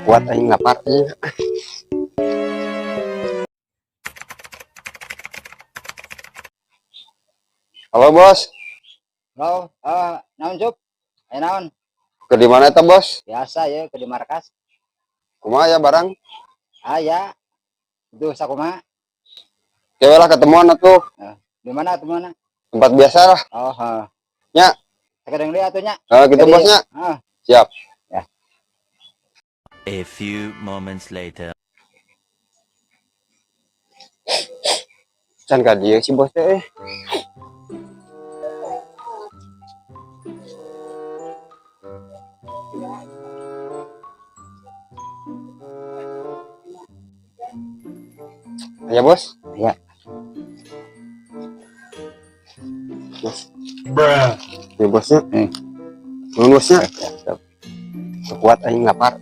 Kuat aing lapar. Halo bos. Halo, naon Jup? Naon? Ke di mana eta bos? Biasa ya ke di markas. Kumaha ya barang? Ya, itu sakumaha. Cewek lah ketemuan atuh. Di mana tuh mana? Tempat biasa lah. Oh, Nya. Sekarang dia atunya. Gitu bosnya. Siap. Ya. A few moments later. Can ka dieu si bos teh. Ya bos. Ya. Bos. Ya bosnya. Nuhun bosnya. Kuat aing lapar.